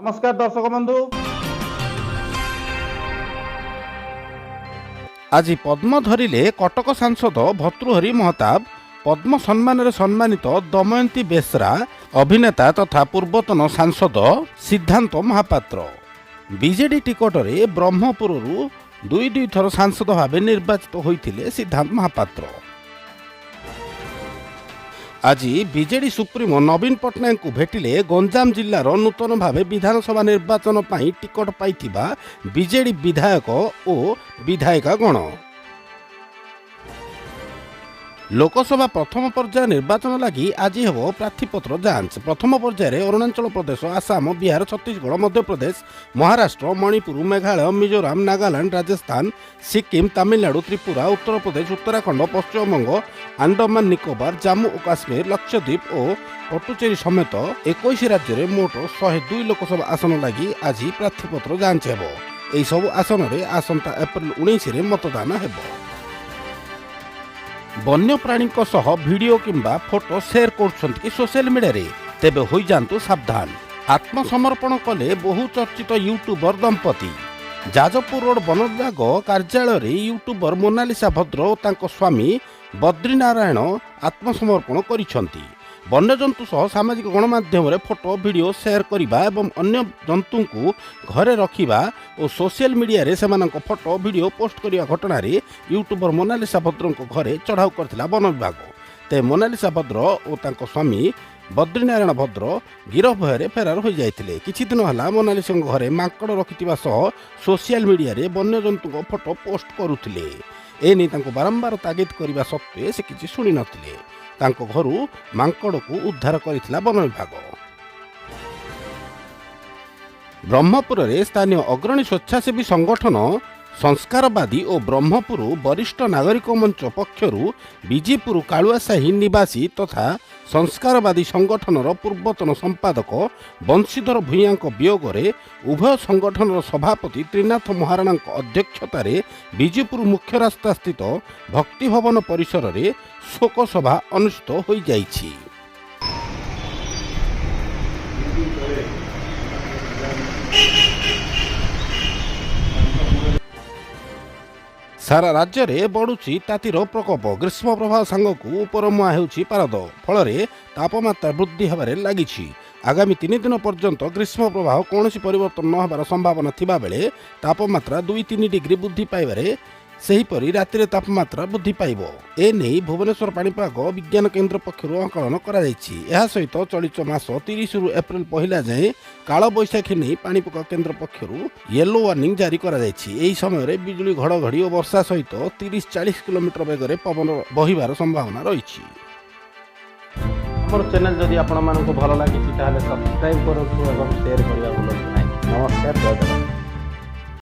नमस्कार दर्शक बंधु। आज पद्म धरिले कटक सांसद भर्तृहरि महताब, पद्म सम्मान सम्मानित दमयंती बेसरा, अभिनेता तथा पूर्वतन सांसद सिद्धांत महापात्र। बीजेडी टिकट रे ब्रह्मपुर दुई थर सांसद भाव निर्वाचित होते सिद्धांत महापात्र। आज बीजेडी सुप्रीमो नवीन पट्टनायक को भेटिले गंजाम जिल्लार नूतन भाव विधानसभा निर्वाचन पर टिकट पाइथिबा बीजेडी विधायक और विधायिका गण। लोकसभा प्रथम पर्याय निर्वाचन लगी आज हेबो प्रार्थीपत्र जांच। प्रथम पर्याय अरुणाचल प्रदेश, आसाम, बिहार, छत्तीसगढ़, मध्य प्रदेश, महाराष्ट्र, मणिपुर, मेघालय, मिजोराम, नागालैंड, राजस्थान, सिक्किम, तमिलनाडु, त्रिपुरा, उत्तर प्रदेश, उत्तराखंड, पश्चिमबंग, अंडमान निकोबार, जम्मू और काश्मीर, लक्षद्वीप और पट्टुचेरी समेत 21 राज्य में मोट 102 लोकसभा आसन लगी आज प्रार्थीपत्र जांच हेबो। एही सब आसन में आसंता एप्रिल 19 रे मतदान हेबो। वन्यप्राणी वीडियो किंबा फोटो शेयर कर सोशल मीडिया रे, तेबे होई जांतु सावधान। आत्मसमर्पण कले बहु चर्चित यूट्यूबर दंपति। जाजपुर रोड वन विभाग कार्यालय रे यूट्यूबर मोनालिसा भद्र और तांको स्वामी बद्रीनारायण आत्मसमर्पण करिसंती। वन्यजंतु सह सामाजिक गणमाध्यम रे फोटो वीडियो शेयर करिबा एवं अन्य जंतु को घरे रखिबा और सोशल मीडिया रे सेमानक फोटो वीडियो पोस्ट करिया घटना रे यूट्यूबर मोनालिसा भद्र को घरे चढ़ाऊ करथिला वन विभाग। ते मोनालिसा भद्र और तांको स्वामी बद्रीनारायण भद्र गिरफ भୟରେ फेरार हो जाइथिले। किछि दिन हला मोनालिसा घरे मांकड़ रखितिबा सह सोशल मीडिया रे वन्यजंतु को फोटो पोस्ट करुथिले। एने तांको बारंबार तागिद करिबा सत्वे से किछि सुनि नथिले। तांको घरु मांकड़ को उद्धार करिथिला वन विभाग। ब्रह्मपुर रे स्थानीय अग्रणी स्वेच्छासेवी संगठन संस्कारवादी और ब्रह्मपुर वरिष्ठ नागरिक मंच पक्षरु बीजेपुर कालुआसाही निवासी तथा संस्कारवादी संगठनर पूर्वतन संपादक बंशीधर भूयां वियोग रे उभय संगठनर सभापति त्रिनाथ महाराणा अध्यक्षतार बीजेपुर मुख्य रास्ता स्थित भक्ति भवन परिसर रे शोक सभा अनुष्ठित हो जाइछि। सारा राज्य में बढ़ुची तातीर प्रकोप। ग्रीष्म प्रभाव सांगकू उपरमुआ होउछि पारद, फल तापमात्रा वृद्धि होबारे लागिछि। आगामी 3 दिन पर्यंत ग्रीष्म प्रभाव कौन परिवर्तन न होबार संभावना थिबा बेले तापमात्रा 2-3 डिग्री वृद्धि पाइबारे सेहीपरि रातिर तापमात्रा वृद्धि पाइबो। ए नै भुवनेश्वर पाणीपाग विज्ञान केन्द्र पक्षरु आकलन करा जायछि। एहा सहित चलित मास 30 रु एप्रिल 1 जाए काल बैशाखी नै पाणीपाग केन्द्र पक्षरु येलो वार्निंग जारी करा जायछि। एही समय रे बिजुली घड़घड़ी और वर्षा सहित 30-40 किलोमीटर वेगरे पवन बहिबार संभावना रहिछि। हमर चैनल जदि आपण मानको भलो लागि ताले सब्सक्राइब करथु एवं शेयर करिया भूलु नाही। नमस्कार, जय जगन्नाथ।